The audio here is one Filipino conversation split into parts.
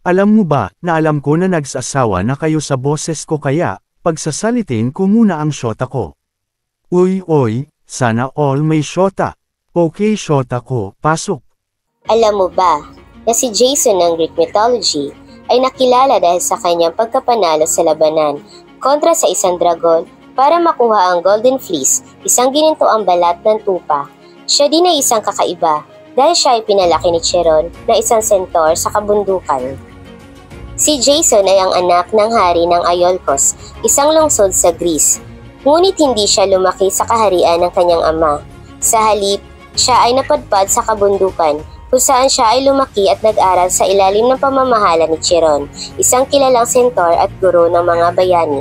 Alam mo ba, na alam ko na nagsasawa na kayo sa boses ko kaya, pagsasalitin ko muna ang shota ko. Uy, sana all may shota. Okay shota ko, pasok. Alam mo ba, na si Jason ng Greek mythology ay nakilala dahil sa kanyang pagkapanalo sa labanan kontra sa isang dragon para makuha ang Golden Fleece, isang ginintoang balat ng tupa. Siya din ay isang kakaiba dahil siya ay pinalaki ni Chiron na isang centaur sa kabundukan. Si Jason ay ang anak ng hari ng Iolcos, isang lungsod sa Greece. Ngunit hindi siya lumaki sa kaharian ng kanyang ama. Sa halip, siya ay napadpad sa kabundukan kung saan siya ay lumaki at nag-aral sa ilalim ng pamamahala ni Chiron, isang kilalang centaur at guro ng mga bayani.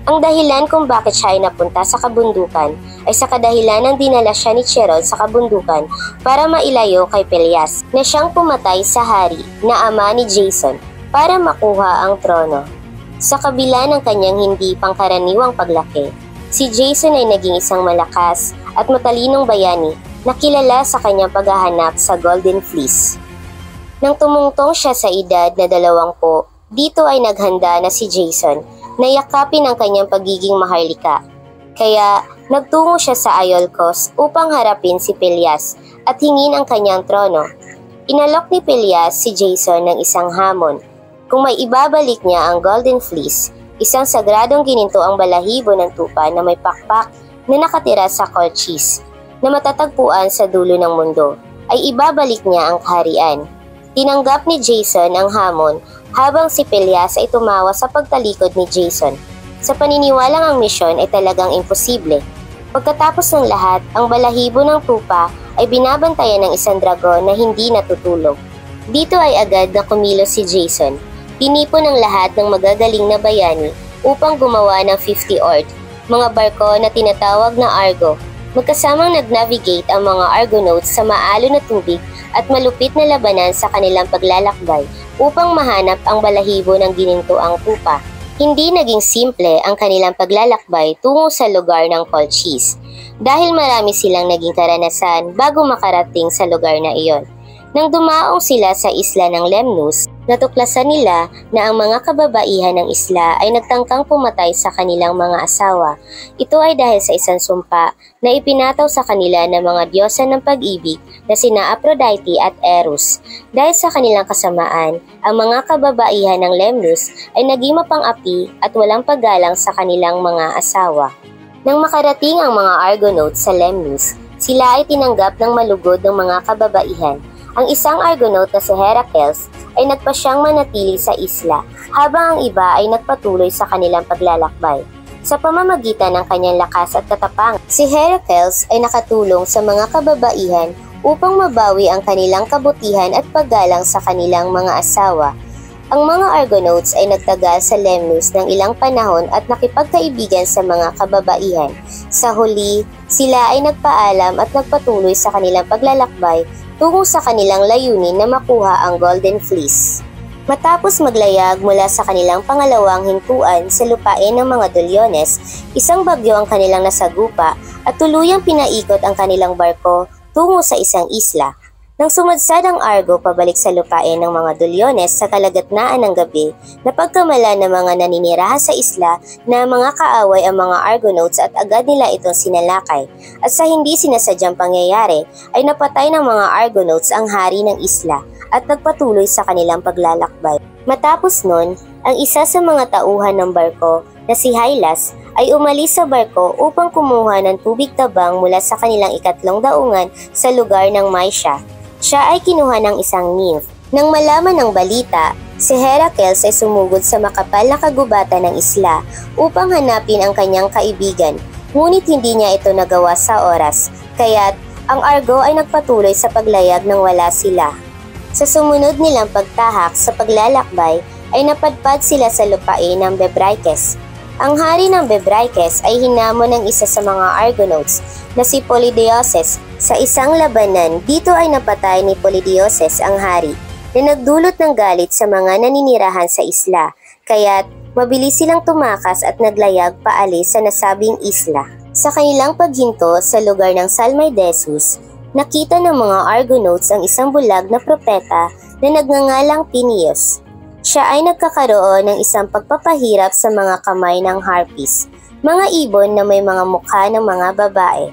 Ang dahilan kung bakit siya ay napunta sa kabundukan ay sa kadahilan ng dinala siya ni Chiron sa kabundukan para mailayo kay Pelias na siyang pumatay sa hari na ama ni Jason para makuha ang trono. Sa kabila ng kanyang hindi pangkaraniwang paglaki, si Jason ay naging isang malakas at matalinong bayani na kilala sa kanyang paghahanap sa Golden Fleece. Nang tumungtong siya sa edad na 20, dito ay naghanda na si Jason na yakapin ang kanyang pagiging maharlika. Kaya nagtungo siya sa Iolcos upang harapin si Pelias at hingin ang kanyang trono. Inalok ni Pelias si Jason ng isang hamon. Kung may ibabalik niya ang Golden Fleece, isang sagradong gininto ang balahibo ng tupa na may pakpak na nakatira sa Colchis, na matatagpuan sa dulo ng mundo, ay ibabalik niya ang kaharian. Tinanggap ni Jason ang hamon habang si Pelias ay tumawa sa pagtalikod ni Jason. Sa paniniwalang ang misyon ay talagang imposible. Pagkatapos ng lahat, ang balahibo ng tupa ay binabantayan ng isang dragon na hindi natutulog. Dito ay agad na kumilos si Jason. Tinipon ang lahat ng magagaling na bayani upang gumawa ng 50 oars, mga barko na tinatawag na Argo. Magkasamang nag-navigate ang mga Argonauts sa maalon na tubig at malupit na labanan sa kanilang paglalakbay upang mahanap ang balahibo ng ginintoang tupa. Hindi naging simple ang kanilang paglalakbay tungo sa lugar ng Colchis dahil marami silang naging karanasan bago makarating sa lugar na iyon. Nang dumaong sila sa isla ng Lemnos, natuklasan nila na ang mga kababaihan ng isla ay nagtangkang pumatay sa kanilang mga asawa. Ito ay dahil sa isang sumpa na ipinataw sa kanila ng mga diyosa ng pag-ibig na sina Aphrodite at Eros. Dahil sa kanilang kasamaan, ang mga kababaihan ng Lemnos ay naging mapang-api at walang paggalang sa kanilang mga asawa. Nang makarating ang mga Argonauts sa Lemnos, sila ay tinanggap ng malugod ng mga kababaihan. Ang isang Argonaut na si Heracles ay nagpasyang manatili sa isla habang ang iba ay nagpatuloy sa kanilang paglalakbay. Sa pamamagitan ng kanyang lakas at katapang, si Heracles ay nakatulong sa mga kababaihan upang mabawi ang kanilang kabutihan at paggalang sa kanilang mga asawa. Ang mga Argonauts ay nagtagal sa Lemnos ng ilang panahon at nakipagkaibigan sa mga kababaihan. Sa huli, sila ay nagpaalam at nagpatuloy sa kanilang paglalakbay tungo sa kanilang layunin na makuha ang Golden Fleece. Matapos maglayag mula sa kanilang pangalawang hintuan sa lupain ng mga Doliones, isang bagyo ang kanilang nasagupa at tuluyang pinaikot ang kanilang barko tungo sa isang isla. Nang sumadsad ang Argo pabalik sa lupain ng mga Doliones sa kalagitnaan ng gabi, napagkamala ng mga naninirahan sa isla na mga kaaway ang mga Argonauts at agad nila itong sinalakay. At sa hindi sinasadyang pangyayari ay napatay ng mga Argonauts ang hari ng isla at nagpatuloy sa kanilang paglalakbay. Matapos nun, ang isa sa mga tauhan ng barko na si Hylas ay umalis sa barko upang kumuha ng tubig tabang mula sa kanilang ikatlong daungan sa lugar ng Mysia. Siya ay kinuha ng isang nymph. Nang malaman ng balita, si Heracles ay sumugod sa makapal na kagubatan ng isla upang hanapin ang kanyang kaibigan, ngunit hindi niya ito nagawa sa oras, kaya't ang Argo ay nagpatuloy sa paglayag nang wala sila. Sa sumunod nilang pagtahak sa paglalakbay ay napadpad sila sa lupain ng Bebryces. Ang hari ng Bebryces ay hinamon ng isa sa mga Argonauts na si Polydeuces. Sa isang labanan, dito ay napatay ni Polydeuces ang hari na nagdulot ng galit sa mga naninirahan sa isla, kaya't mabilis silang tumakas at naglayag paalis sa nasabing isla. Sa kanilang paghinto sa lugar ng Salmydessus, nakita ng mga Argonauts ang isang bulag na propeta na nagngangalang Phineus. Siya ay nagkakaroon ng isang pagpapahirap sa mga kamay ng harpies, mga ibon na may mga mukha ng mga babae.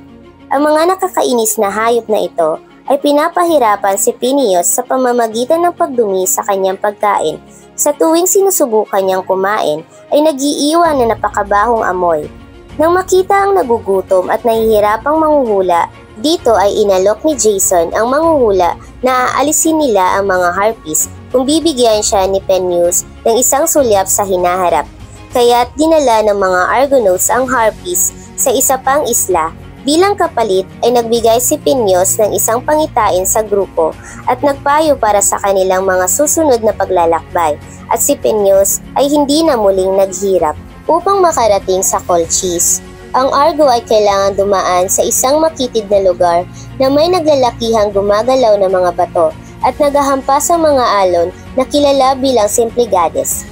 Ang mga nakakainis na hayop na ito ay pinapahirapan si Phineas sa pamamagitan ng pagdumi sa kanyang pagkain. Sa tuwing sinusubukan niyang kumain ay nagiiwan na napakabahong amoy. Nang makita ang nagugutom at nahihirapang manghuhula, dito ay inalok ni Jason ang manghuhula na aalisin nila ang mga harpies kung bibigyan siya ni Phineas ng isang sulyap sa hinaharap. Kaya't dinala ng mga Argonauts ang harpies sa isa pang isla. Bilang kapalit ay nagbigay si Phineas ng isang pangitain sa grupo at nagpayo para sa kanilang mga susunod na paglalakbay, at si Phineas ay hindi na muling naghirap. Upang makarating sa Colchis, ang Argo ay kailangan dumaan sa isang makitid na lugar na may naglalakihang gumagalaw na mga bato at nagahampas sa mga alon na kilala bilang Symplegades.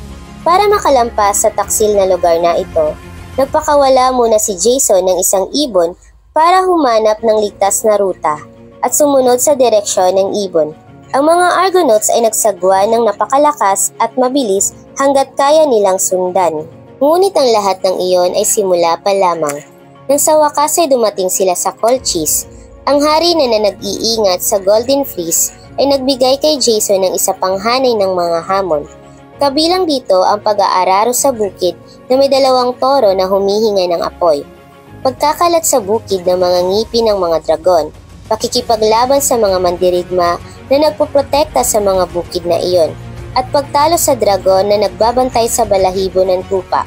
Para makalampas sa taksil na lugar na ito, nagpakawala muna si Jason ng isang ibon para humanap ng ligtas na ruta at sumunod sa direksyon ng ibon. Ang mga Argonauts ay nagsagwa ng napakalakas at mabilis hanggat kaya nilang sundan. Ngunit ang lahat ng iyon ay simula pa lamang. Nang sa wakas ay dumating sila sa Colchis, ang hari na nag-iingat sa Golden Fleece ay nagbigay kay Jason ng isa pang hanay ng mga hamon. Kabilang dito ang pag-aararo sa bukid na may 2 toro na humihinga ng apoy, pagkakalat sa bukid ng mga ngipin ng mga dragon, pakikipaglaban sa mga mandirigma na nagpoprotekta sa mga bukid na iyon, at pagtalo sa dragon na nagbabantay sa balahibo ng tupa.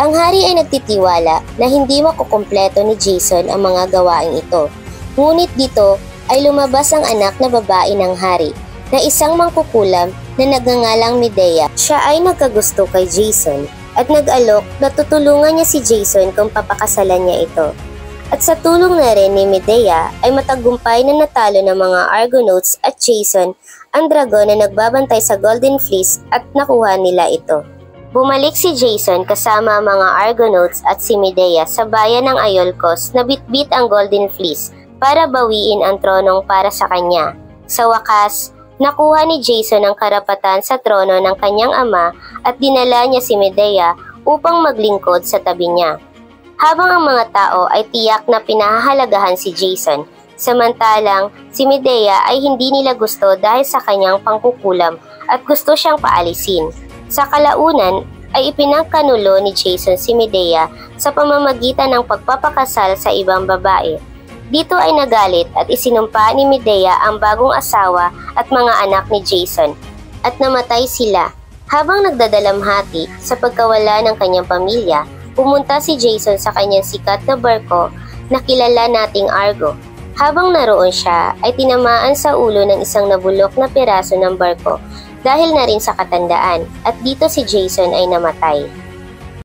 Ang hari ay nagtitiwala na hindi makukumpleto ni Jason ang mga gawaing ito. Ngunit dito ay lumabas ang anak na babae ng hari na isang mangkukulam na nagngangalang Medea. Siya ay nagkagusto kay Jason at nag-alok na tutulungan niya si Jason kung papakasalan niya ito. At sa tulong na rin ni Medea ay matagumpay na natalo ng mga Argonauts at Jason ang dragon na nagbabantay sa Golden Fleece at nakuha nila ito. Bumalik si Jason kasama ang mga Argonauts at si Medea sa bayan ng Iolcos na bitbit ang Golden Fleece para bawiin ang tronong para sa kanya. Sa wakas, nakuha ni Jason ang karapatan sa trono ng kanyang ama at dinala niya si Medea upang maglingkod sa tabi niya. Habang ang mga tao ay tiyak na pinahahalagahan si Jason, samantalang si Medea ay hindi nila gusto dahil sa kanyang pangkukulam at gusto siyang paalisin. Sa kalaunan ay ipinangkanulo ni Jason si Medea sa pamamagitan ng pagpapakasal sa ibang babae. Dito ay nagalit at isinumpa ni Medea ang bagong asawa at mga anak ni Jason at namatay sila. Habang nagdadalamhati sa pagkawala ng kanyang pamilya, pumunta si Jason sa kanyang sikat na barko na kilala nating Argo. Habang naroon siya, ay tinamaan sa ulo ng isang nabulok na piraso ng barko dahil na rin sa katandaan, at dito si Jason ay namatay.